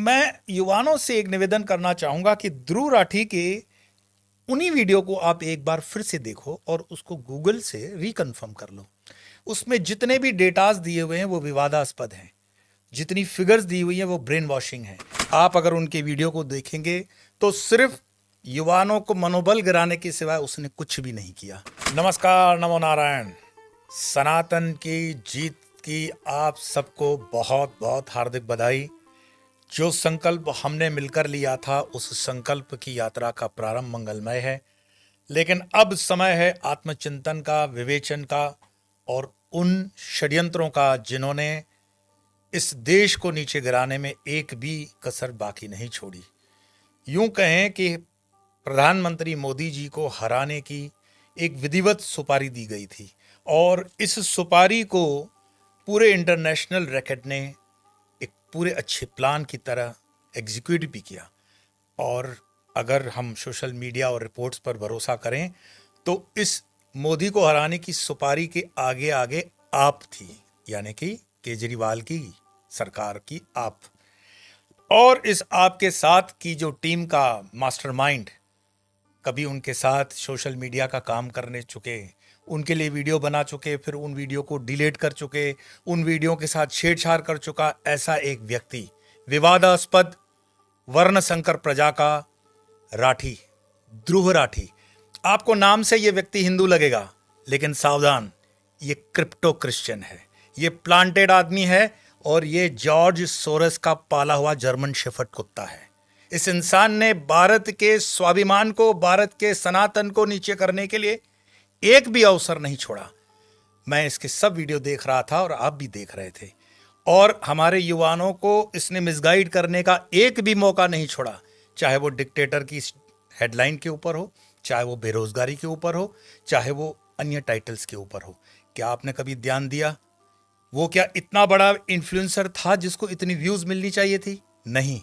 मैं युवाओं से एक निवेदन करना चाहूंगा कि ध्रुव राठी के उन्हीं वीडियो को आप एक बार फिर से देखो और उसको गूगल से रिकन्फर्म कर लो। उसमें जितने भी डेटाज दिए हुए हैं वो विवादास्पद हैं, जितनी फिगर्स दी हुई है वो ब्रेन वॉशिंग है। आप अगर उनके वीडियो को देखेंगे तो सिर्फ युवाओं को मनोबल गिराने के सिवाय उसने कुछ भी नहीं किया। नमस्कार, नमो नारायण। सनातन की जीत की आप सबको बहुत बहुत हार्दिक बधाई। जो संकल्प हमने मिलकर लिया था उस संकल्प की यात्रा का प्रारंभ मंगलमय है, लेकिन अब समय है आत्मचिंतन का, विवेचन का और उन षड्यंत्रों का जिन्होंने इस देश को नीचे गिराने में एक भी कसर बाकी नहीं छोड़ी। यूं कहें कि प्रधानमंत्री मोदी जी को हराने की एक विधिवत सुपारी दी गई थी और इस सुपारी को पूरे इंटरनेशनल रैकेट ने एक पूरे अच्छे प्लान की तरह एग्जीक्यूट भी किया। और अगर हम सोशल मीडिया और रिपोर्ट्स पर भरोसा करें तो इस मोदी को हराने की सुपारी के आगे आगे आप थी, यानी कि केजरीवाल की सरकार की आप। और इस आपके साथ की जो टीम का मास्टरमाइंड, कभी उनके साथ सोशल मीडिया का काम करने चुके, उनके लिए वीडियो बना चुके, फिर उन वीडियो को डिलीट कर चुके, उन वीडियो के साथ छेड़छाड़ कर चुका, ऐसा एक व्यक्ति, विवादास्पद वर्ण संकर प्रजा का राठी, ध्रुव राठी। आपको नाम से यह व्यक्ति हिंदू लगेगा, लेकिन सावधान, ये क्रिप्टो क्रिश्चियन है, ये प्लांटेड आदमी है और ये जॉर्ज सोरस का पाला हुआ जर्मन शेफर्ड कुत्ता है। इस इंसान ने भारत के स्वाभिमान को, भारत के सनातन को नीचे करने के लिए एक भी अवसर नहीं छोड़ा। मैं इसके सब वीडियो देख रहा था और आप भी देख रहे थे, और हमारे युवाओं को इसने मिसगाइड करने का एक भी मौका नहीं छोड़ा, चाहे वो डिक्टेटर की हेडलाइन के ऊपर हो, चाहे वो बेरोजगारी के ऊपर हो, चाहे वो अन्य टाइटल्स के ऊपर हो। क्या आपने कभी ध्यान दिया वो क्या इतना बड़ा इन्फ्लुएंसर था जिसको इतनी व्यूज मिलनी चाहिए थी? नहीं।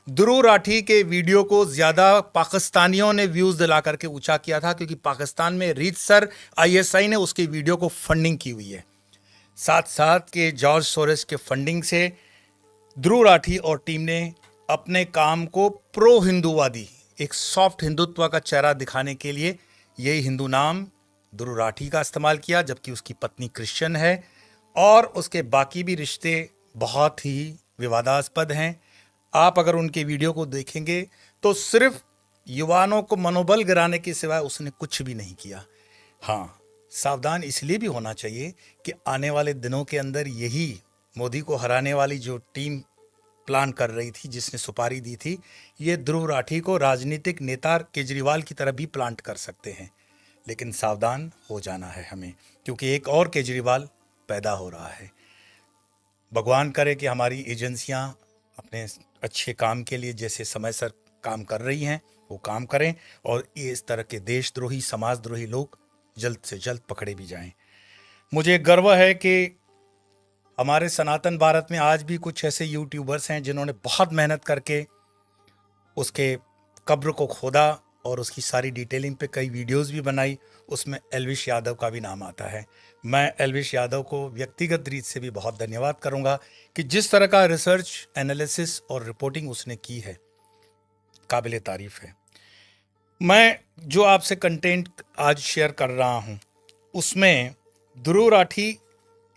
ध्रुव राठी के वीडियो को ज्यादा पाकिस्तानियों ने व्यूज दिला करके ऊंचा किया था, क्योंकि पाकिस्तान में रीतसर आईएसआई ने उसके वीडियो को फंडिंग की हुई है। साथ साथ के जॉर्ज सोरेस के फंडिंग से ध्रुव राठी और टीम ने अपने काम को प्रो हिंदूवादी, एक सॉफ्ट हिंदुत्व का चेहरा दिखाने के लिए यही हिंदू नाम ध्रुव राठी का इस्तेमाल किया, जबकि उसकी पत्नी क्रिश्चियन है और उसके बाकी भी रिश्ते बहुत ही विवादास्पद हैं। आप अगर उनके वीडियो को देखेंगे तो सिर्फ युवाओं को मनोबल गिराने के सिवाय उसने कुछ भी नहीं किया। हाँ, सावधान इसलिए भी होना चाहिए कि आने वाले दिनों के अंदर यही मोदी को हराने वाली जो टीम प्लान कर रही थी, जिसने सुपारी दी थी, ये ध्रुव राठी को राजनीतिक नेता केजरीवाल की तरह भी प्लांट कर सकते हैं। लेकिन सावधान हो जाना है हमें, क्योंकि एक और केजरीवाल पैदा हो रहा है। भगवान करे कि हमारी एजेंसियां अपने अच्छे काम के लिए जैसे समय सर काम कर रही हैं वो काम करें और ये इस तरह के देशद्रोही, समाजद्रोही लोग जल्द से जल्द पकड़े भी जाएं। मुझे गर्व है कि हमारे सनातन भारत में आज भी कुछ ऐसे यूट्यूबर्स हैं जिन्होंने बहुत मेहनत करके उसके कब्र को खोदा और उसकी सारी डिटेलिंग पे कई वीडियोस भी बनाई। उसमें एल्विश यादव का भी नाम आता है। मैं एल्विश यादव को व्यक्तिगत रीत से भी बहुत धन्यवाद करूंगा कि जिस तरह का रिसर्च, एनालिसिस और रिपोर्टिंग उसने की है, काबिले तारीफ है। मैं जो आपसे कंटेंट आज शेयर कर रहा हूं उसमें ध्रुव राठी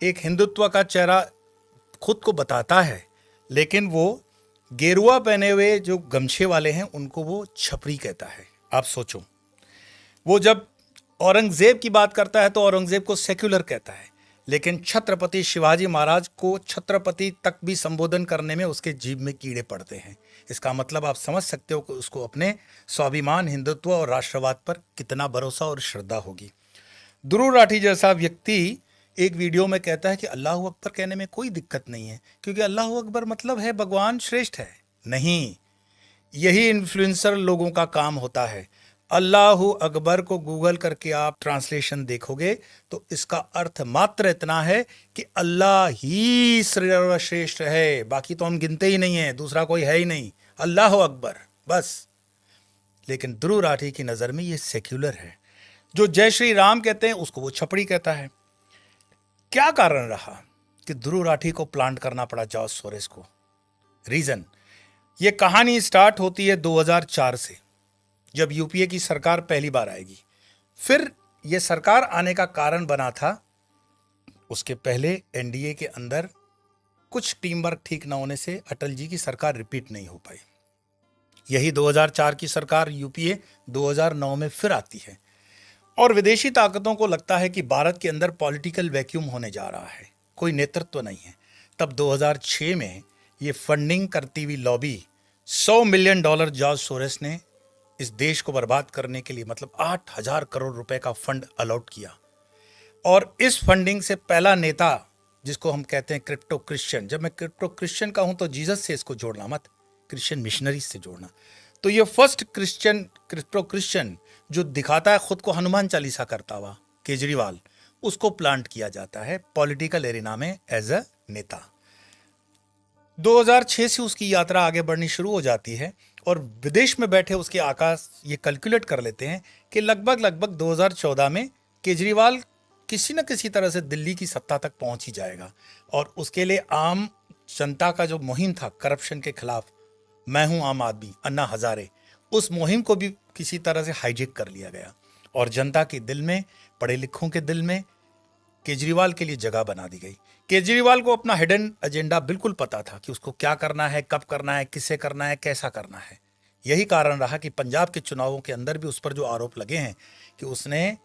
एक हिंदुत्व का चेहरा खुद को बताता है, लेकिन वो गेरुआ पहने हुए जो गमछे वाले हैं उनको वो छपरी कहता है। आप सोचो, वो जब औरंगजेब की बात करता है तो औरंगजेब को सेक्युलर कहता है, लेकिन छत्रपति शिवाजी महाराज को छत्रपति तक भी संबोधन करने में उसके जीभ में कीड़े पड़ते हैं। इसका मतलब आप समझ सकते हो कि उसको अपने स्वाभिमान, हिंदुत्व और राष्ट्रवाद पर कितना भरोसा और श्रद्धा होगी। ध्रुव राठी जैसा व्यक्ति एक वीडियो में कहता है कि अल्लाह अकबर कहने में कोई दिक्कत नहीं है, क्योंकि अल्लाह अकबर मतलब है भगवान श्रेष्ठ है। नहीं, यही इन्फ्लुएंसर लोगों का काम होता है। अल्लाह अकबर को गूगल करके आप ट्रांसलेशन देखोगे तो इसका अर्थ मात्र इतना है कि अल्लाह ही सर्वश्रेष्ठ है, बाकी तो हम गिनते ही नहीं है, दूसरा कोई है ही नहीं, अल्लाह अकबर बस। लेकिन ध्रुव राठी की नजर में ये सेक्युलर है। जो जय श्री राम कहते हैं उसको वो छपड़ी कहता है। क्या कारण रहा कि ध्रुव राठी को प्लांट करना पड़ा जॉर्ज सोरेस को? रीजन ये कहानी स्टार्ट होती है 2004 से, जब यूपीए की सरकार पहली बार आएगी। फिर ये सरकार आने का कारण बना था, उसके पहले एनडीए के अंदर कुछ टीम वर्क ठीक न होने से अटल जी की सरकार रिपीट नहीं हो पाई। यही 2004 की सरकार यूपीए 2009 में फिर आती है और विदेशी ताकतों को लगता है कि भारत के अंदर पॉलिटिकल वैक्यूम होने जा रहा है, कोई नेतृत्व नहीं है। तब 2006 में ये फंडिंग करती हुई लॉबी $100 मिलियन जॉर्ज सोरेस ने इस देश को बर्बाद करने के लिए, मतलब 8,000 करोड़ रुपए का फंड अलॉट किया। और इस फंडिंग से पहला नेता, जिसको हम कहते हैं क्रिप्टो क्रिश्चियन, जब मैं क्रिप्टो क्रिश्चियन कहूं तो जीसस से इसको जोड़ना मत, क्रिश्चियन मिशनरीज से जोड़ना। तो ये फर्स्ट क्रिप्टो क्रिश्चियन जो दिखाता है खुद को हनुमान चालीसा करता हुआ, केजरीवाल, उसको प्लांट किया जाता है पॉलिटिकल एरिना में एज अ नेता। 2006 से उसकी यात्रा आगे बढ़नी शुरू हो जाती है और विदेश में बैठे उसके आकाश ये कैलकुलेट कर लेते हैं कि लगभग 2014 में केजरीवाल किसी न किसी तरह से दिल्ली की सत्ता तक पहुंच ही जाएगा। और उसके लिए आम जनता का जो मुहिम था करप्शन के खिलाफ, मैं हूं आम आदमी, अन्ना हजारे, उस मुहिम को भी किसी तरह से हाईजेक कर लिया गया और जनता के दिल में, पढ़े लिखों के दिल में केजरीवाल के लिए जगह बना दी गई। केजरीवाल को अपना हिडन एजेंडा बिल्कुल पता था कि उसको क्या करना है, कब करना है, किससे करना है, कैसा करना है। यही कारण रहा कि पंजाब के चुनावों के अंदर भी उस पर जो आरोप लगे हैं कि उसने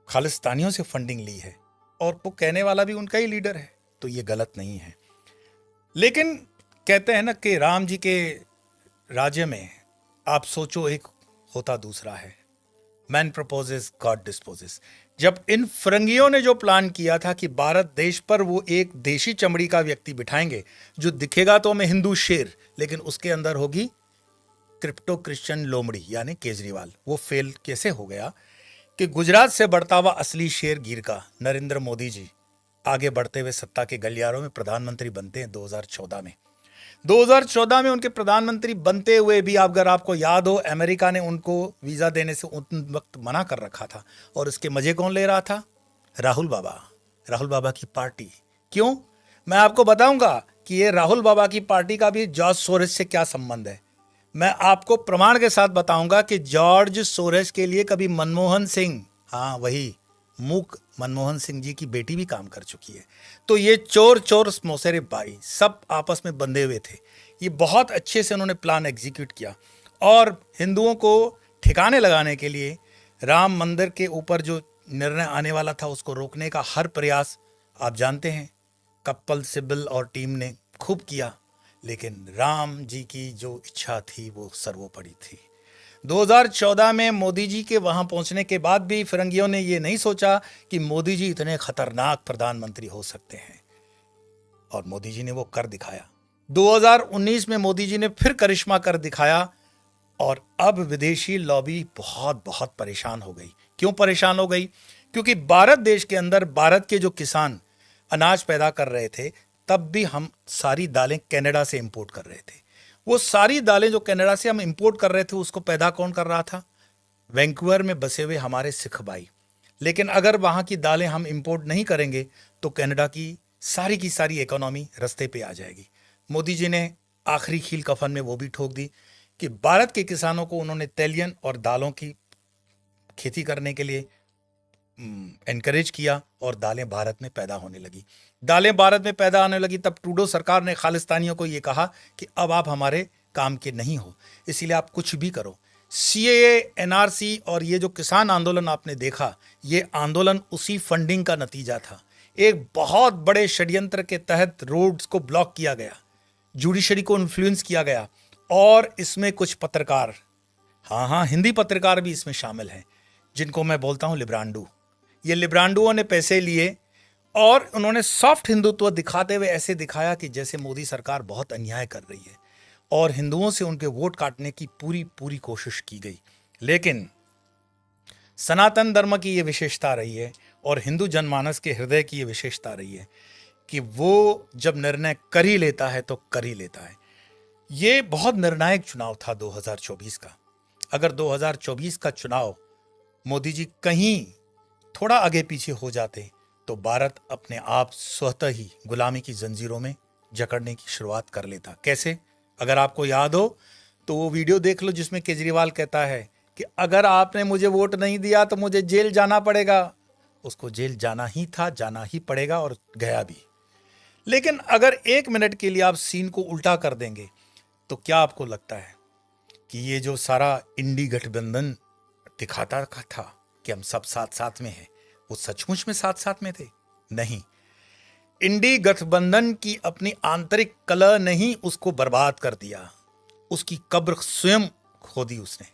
खालिस्तानियों से फंडिंग ली है, और वो कहने वाला भी उनका ही लीडर है, तो ये गलत नहीं है। लेकिन कहते हैं ना कि राम जी के राज्य में आप सोचो एक होता दूसरा है, मैन प्रपोजेस गॉड डिस्पोजेस। जब इन फिरंगियों ने जो प्लान किया था कि भारत देश पर वो एक देशी चमड़ी का व्यक्ति बिठाएंगे जो दिखेगा तो हमें हिंदू शेर, लेकिन उसके अंदर होगी क्रिप्टो क्रिश्चियन लोमड़ी यानी केजरीवाल, वो फेल कैसे हो गया कि गुजरात से बढ़ता हुआ असली शेर गिर का नरेंद्र मोदी जी आगे बढ़ते हुए सत्ता के गलियारों में प्रधानमंत्री बनते हैं 2014 में। 2014 में उनके प्रधानमंत्री बनते हुए भी, अगर आपको याद हो, अमेरिका ने उनको वीजा देने से उन वक्त मना कर रखा था। और इसके मजे कौन ले रहा था? राहुल बाबा की पार्टी। क्यों? मैं आपको बताऊंगा कि ये राहुल बाबा की पार्टी का भी जॉर्ज सोरेस से क्या संबंध है। मैं आपको प्रमाण के साथ बताऊंगा कि जॉर्ज सोरेस के लिए कभी मनमोहन सिंह, हाँ वही मूक मनमोहन सिंह जी की बेटी भी काम कर चुकी है। तो ये चोर मौसेरे भाई सब आपस में बंधे हुए थे। ये बहुत अच्छे से उन्होंने प्लान एग्जीक्यूट किया और हिंदुओं को ठिकाने लगाने के लिए राम मंदिर के ऊपर जो निर्णय आने वाला था उसको रोकने का हर प्रयास, आप जानते हैं, कपिल सिब्बल और टीम ने खूब किया। लेकिन राम जी की जो इच्छा थी वो सर्वोपरि थी। 2014 में मोदी जी के वहां पहुंचने के बाद भी फिरंगियों ने ये नहीं सोचा कि मोदी जी इतने खतरनाक प्रधानमंत्री हो सकते हैं, और मोदी जी ने वो कर दिखाया। 2019 में मोदी जी ने फिर करिश्मा कर दिखाया और अब विदेशी लॉबी बहुत बहुत परेशान हो गई। क्यों परेशान हो गई? क्योंकि भारत देश के अंदर भारत के जो किसान अनाज पैदा कर रहे थे, तब भी हम सारी दालें कनाडा से इंपोर्ट कर रहे थे। वो सारी दालें जो कनाडा से हम इंपोर्ट कर रहे थे उसको पैदा कौन कर रहा था? वैंकूवर में बसे हुए हमारे सिख भाई। लेकिन अगर वहां की दालें हम इंपोर्ट नहीं करेंगे तो कनाडा की सारी इकोनॉमी रास्ते पे आ जाएगी। मोदी जी ने आखिरी खील कफन में वो भी ठोक दी कि भारत के किसानों को उन्होंने तेलियन और दालों की खेती करने के लिए एनकरेज किया और दालें भारत में पैदा होने लगी। दालें भारत में पैदा होने लगी तब ट्रूडो सरकार ने खालिस्तानियों को ये कहा कि अब आप हमारे काम के नहीं हो, इसीलिए आप कुछ भी करो। सीएए, एनआरसी और ये जो किसान आंदोलन आपने देखा, ये आंदोलन उसी फंडिंग का नतीजा था। एक बहुत बड़े षड्यंत्र के तहत रोड्स को ब्लॉक किया गया, जुडिशरी को इन्फ्लुएंस किया गया, और इसमें कुछ पत्रकार, हाँ हिंदी पत्रकार भी इसमें शामिल हैं, जिनको मैं बोलता हूं लिब्रांडू। ये लिब्रांडुओं ने पैसे लिए और उन्होंने सॉफ्ट हिंदुत्व दिखाते हुए ऐसे दिखाया कि जैसे मोदी सरकार बहुत अन्याय कर रही है, और हिंदुओं से उनके वोट काटने की पूरी कोशिश की गई। लेकिन सनातन धर्म की ये विशेषता रही है और हिंदू जनमानस के हृदय की ये विशेषता रही है कि वो जब निर्णय कर ही लेता है तो कर ही लेता है। ये बहुत निर्णायक चुनाव था 2024 का। अगर 2024 का चुनाव मोदी जी कहीं थोड़ा आगे पीछे हो जाते तो भारत अपने आप स्वतः ही गुलामी की जंजीरों में जकड़ने की शुरुआत कर लेता। कैसे? अगर आपको याद हो तो वो वीडियो देख लो जिसमें केजरीवाल कहता है कि अगर आपने मुझे वोट नहीं दिया तो मुझे जेल जाना पड़ेगा। उसको जेल जाना ही था, जाना ही पड़ेगा और गया भी। लेकिन अगर 1 मिनट के लिए आप सीन को उल्टा कर देंगे तो क्या आपको लगता है कि ये जो सारा इंडी गठबंधन दिखाता था कि हम सब साथ साथ में हैं, वो सचमुच में साथ साथ में थे? नहीं। इंडी गठबंधन की अपनी आंतरिक कलह ने ही उसको बर्बाद कर दिया, उसकी कब्र स्वयं खोदी उसने।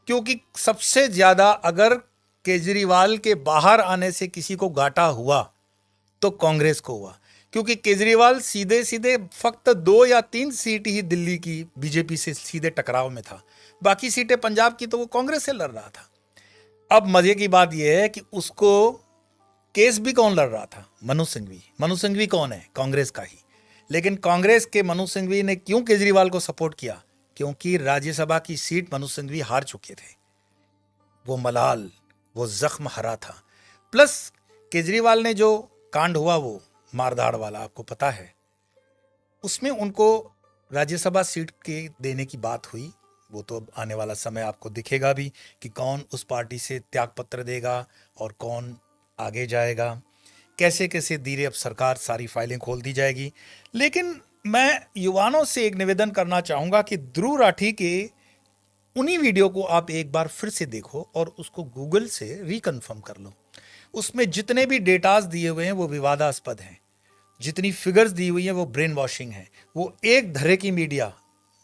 क्योंकि सबसे ज्यादा अगर केजरीवाल के बाहर आने से किसी को घाटा हुआ तो कांग्रेस को हुआ, क्योंकि केजरीवाल सीधे सीधे फक्त 2 या 3 सीट ही दिल्ली की बीजेपी से सीधे टकराव में था, बाकी सीटें पंजाब की तो वो कांग्रेस से लड़ रहा था। अब मजे की बात यह है कि उसको केस भी कौन लड़ रहा था? मनु सिंघवी। मनु सिंघवी कौन है? कांग्रेस का ही। लेकिन कांग्रेस के मनु सिंघवी ने क्यों केजरीवाल को सपोर्ट किया? क्योंकि राज्यसभा की सीट मनु सिंघवी हार चुके थे। वो मलाल, वो जख्म हरा था। प्लस केजरीवाल ने जो कांड हुआ वो मारधाड़ वाला, आपको पता है, उसमें उनको राज्यसभा सीट के देने की बात हुई। वो तो अब आने वाला समय आपको दिखेगा भी कि कौन उस पार्टी से त्यागपत्र देगा और कौन आगे जाएगा। कैसे कैसे धीरे अब सरकार सारी फाइलें खोल दी जाएगी। लेकिन मैं युवाओं से एक निवेदन करना चाहूंगा कि ध्रुव राठी के उन्हीं वीडियो को आप एक बार फिर से देखो और उसको गूगल से रिकन्फर्म कर लो। उसमें जितने भी डेटाज दिए हुए हैं वो विवादास्पद हैं, जितनी फिगर्स दी हुई हैं वो ब्रेन वॉशिंग है। वो एक धरे की मीडिया,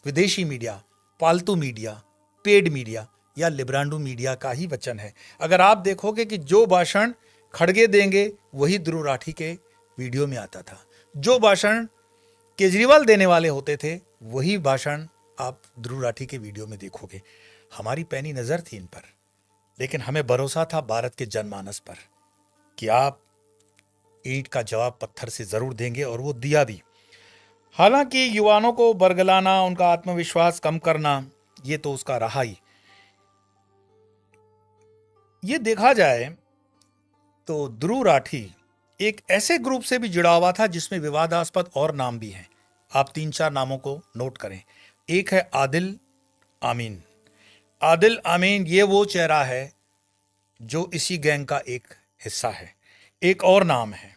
विदेशी मीडिया, पालतू मीडिया, पेड मीडिया या लिब्रांडू मीडिया का ही वचन है। अगर आप देखोगे कि जो भाषण खड़गे देंगे वही ध्रुव राठी के वीडियो में आता था, जो भाषण केजरीवाल देने वाले होते थे वही भाषण आप ध्रुव राठी के वीडियो में देखोगे। हमारी पैनी नजर थी इन पर, लेकिन हमें भरोसा था भारत के जनमानस पर कि आप ईंट का जवाब पत्थर से जरूर देंगे, और वो दिया भी। हालांकि युवाओं को बरगलाना, उनका आत्मविश्वास कम करना, ये तो उसका रहा ही। ये देखा जाए तो ध्रुव राठी एक ऐसे ग्रुप से भी जुड़ा हुआ था जिसमें विवादास्पद और नाम भी हैं। आप 3-4 नामों को नोट करें। एक है आदिल आमीन। आदिल आमीन ये वो चेहरा है जो इसी गैंग का एक हिस्सा है। एक और नाम है,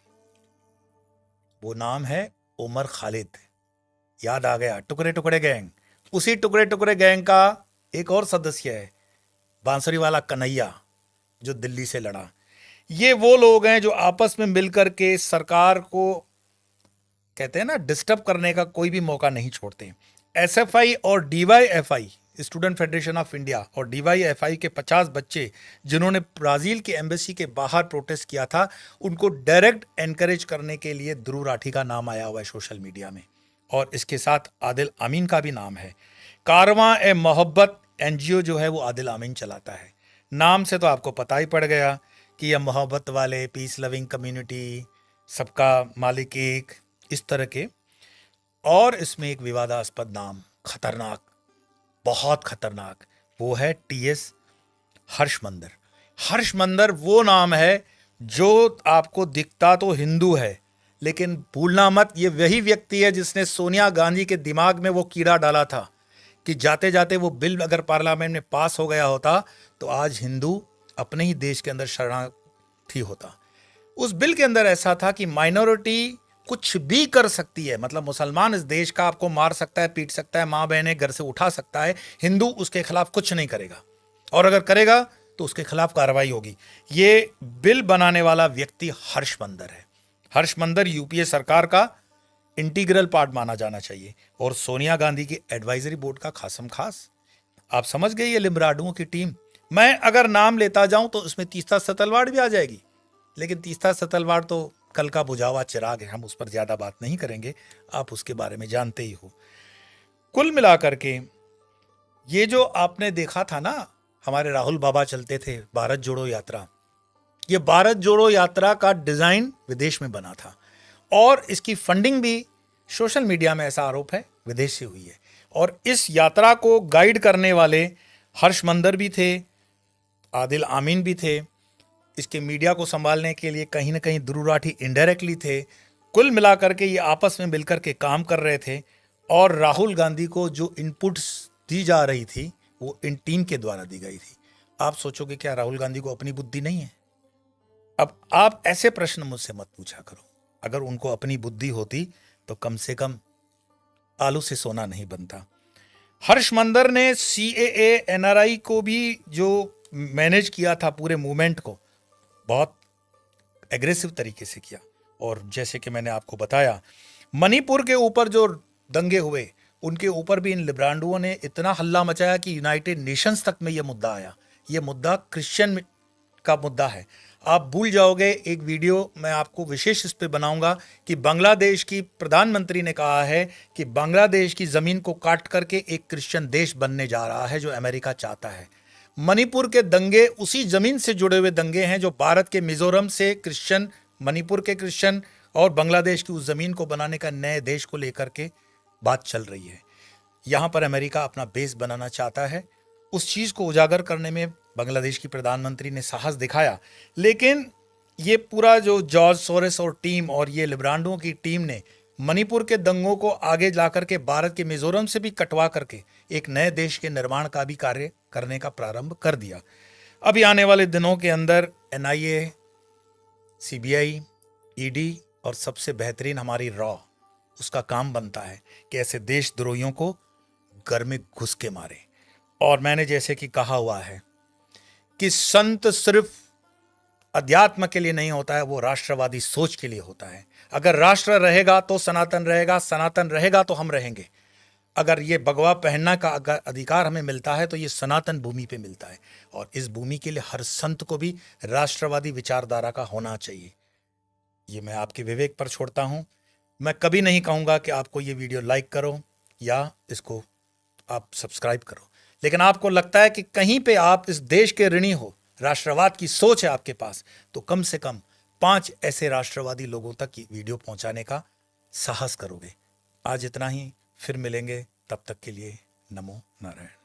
वो नाम है उमर खालिद। याद आ गया, टुकड़े टुकड़े गैंग। उसी टुकड़े टुकड़े गैंग का एक और सदस्य है बांसुरी वाला कन्हैया, जो दिल्ली से लड़ा। ये वो लोग हैं जो आपस में मिलकर के सरकार को, कहते हैं ना, डिस्टर्ब करने का कोई भी मौका नहीं छोड़ते। एसएफआई और DYFI, student federation of India, और डीवाईएफआई के 50 बच्चे जिन्होंने ब्राजील के एम्बेसी के बाहर प्रोटेस्ट किया था, उनको डायरेक्ट एनकरेज करने के लिए ध्रुव राठी का नाम आया हुआ है सोशल मीडिया में। और इसके साथ आदिल आमीन का भी नाम है। कारवां ए मोहब्बत एनजीओ जो है वो आदिल आमीन चलाता है। नाम से तो आपको पता ही पड़ गया कि यह मोहब्बत वाले, पीस लविंग कम्युनिटी, सबका मालिक एक, इस तरह के। और इसमें एक विवादास्पद नाम, खतरनाक, बहुत खतरनाक, वो है टीएस हर्षमंदर। हर्षमंदर वो नाम है जो आपको दिखता तो हिंदू है, लेकिन भूलना मत ये वही व्यक्ति है जिसने सोनिया गांधी के दिमाग में वो कीड़ा डाला था कि जाते जाते वो बिल अगर पार्लियामेंट में पास हो गया होता तो आज हिंदू अपने ही देश के अंदर शरणार्थी होता। उस बिल के अंदर ऐसा था कि माइनॉरिटी कुछ भी कर सकती है, मतलब मुसलमान इस देश का आपको मार सकता है, पीट सकता है, माँ बहनें घर से उठा सकता है, हिंदू उसके खिलाफ कुछ नहीं करेगा, और अगर करेगा तो उसके खिलाफ कार्रवाई होगी। ये बिल बनाने वाला व्यक्ति हर्षमंदर है। हर्षमंदर यूपीए सरकार का इंटीग्रल पार्ट माना जाना चाहिए और सोनिया गांधी की एडवाइजरी बोर्ड का खासम खास। आप समझ गए ये लिम्बराडुओं की टीम। मैं अगर नाम लेता जाऊं तो उसमें तीस्ता सतलवाड़ भी आ जाएगी, लेकिन तीस्ता सतलवाड़ तो कल का बुझा हुआ चिराग है, हम उस पर ज्यादा बात नहीं करेंगे, आप उसके बारे में जानते ही हो। कुल मिलाकर के ये जो आपने देखा था ना, हमारे राहुल बाबा चलते थे भारत जोड़ो यात्रा, ये भारत जोड़ो यात्रा का डिजाइन विदेश में बना था और इसकी फंडिंग भी सोशल मीडिया में, ऐसा आरोप है, विदेश से हुई है। और इस यात्रा को गाइड करने वाले हर्षमंदर भी थे, आदिल आमीन भी थे, इसके मीडिया को संभालने के लिए कहीं ना कहीं ध्रुव राठी इनडायरेक्टली थे। कुल मिलाकर के ये आपस में मिलकर के काम कर रहे थे और राहुल गांधी को जो इनपुट्स दी जा रही थी वो इन टीम के द्वारा दी गई थी। आप सोचोगे क्या राहुल गांधी को अपनी बुद्धि नहीं है? अब आप ऐसे प्रश्न मुझसे मत पूछा करो। अगर उनको अपनी बुद्धि होती तो कम से कम आलू से सोना नहीं बनता। हर्ष मंदर ने CAA NRI को भी जो मैनेज किया था पूरे मूवमेंट को, बहुत एग्रेसिव तरीके से किया। और जैसे कि मैंने आपको बताया, मणिपुर के ऊपर जो दंगे हुए उनके ऊपर भी इन लिब्रांडुओं ने इतना हल्ला मचाया कि यूनाइटेड नेशंस तक में यह मुद्दा आया। यह मुद्दा क्रिश्चियन का मुद्दा है। आप भूल जाओगे, एक वीडियो मैं आपको विशेष इस पे बनाऊंगा कि बांग्लादेश की प्रधानमंत्री ने कहा है कि बांग्लादेश की जमीन को काट करके एक क्रिश्चियन देश बनने जा रहा है, जो अमेरिका चाहता है। मणिपुर के दंगे उसी जमीन से जुड़े हुए दंगे हैं जो भारत के मिजोरम से क्रिश्चियन, मणिपुर के क्रिश्चियन और बांग्लादेश की उस जमीन को बनाने का नए देश को लेकर के बात चल रही है। यहां पर अमेरिका अपना बेस बनाना चाहता है। उस चीज को उजागर करने में बांग्लादेश की प्रधानमंत्री ने साहस दिखाया, लेकिन ये पूरा जो जॉर्ज सोरेस और टीम और ये लिब्रांडुओं की टीम ने मणिपुर के दंगों को आगे जाकर के भारत के मिजोरम से भी कटवा करके एक नए देश के निर्माण का भी कार्य करने का प्रारंभ कर दिया। अभी आने वाले दिनों के अंदर NIA, CBI, ED और सबसे बेहतरीन हमारी रॉ, उसका काम बनता है कि ऐसे देशद्रोहियों को घर में घुस के मारे। और मैंने जैसे कि कहा हुआ है कि संत सिर्फ अध्यात्म के लिए नहीं होता है, वो राष्ट्रवादी सोच के लिए होता है। अगर राष्ट्र रहेगा तो सनातन रहेगा, सनातन रहेगा तो हम रहेंगे। अगर ये भगवा पहनना का अगर अधिकार हमें मिलता है तो ये सनातन भूमि पे मिलता है, और इस भूमि के लिए हर संत को भी राष्ट्रवादी विचारधारा का होना चाहिए। ये मैं आपके विवेक पर छोड़ता हूं। मैं कभी नहीं कहूंगा कि आपको ये वीडियो लाइक करो या इसको आप सब्सक्राइब करो, लेकिन आपको लगता है कि कहीं पे आप इस देश के ऋणी हो, राष्ट्रवाद की सोच है आपके पास, तो कम से कम 5 ऐसे राष्ट्रवादी लोगों तक ये वीडियो पहुंचाने का साहस करोगे। आज इतना ही, फिर मिलेंगे, तब तक के लिए नमो नारायण।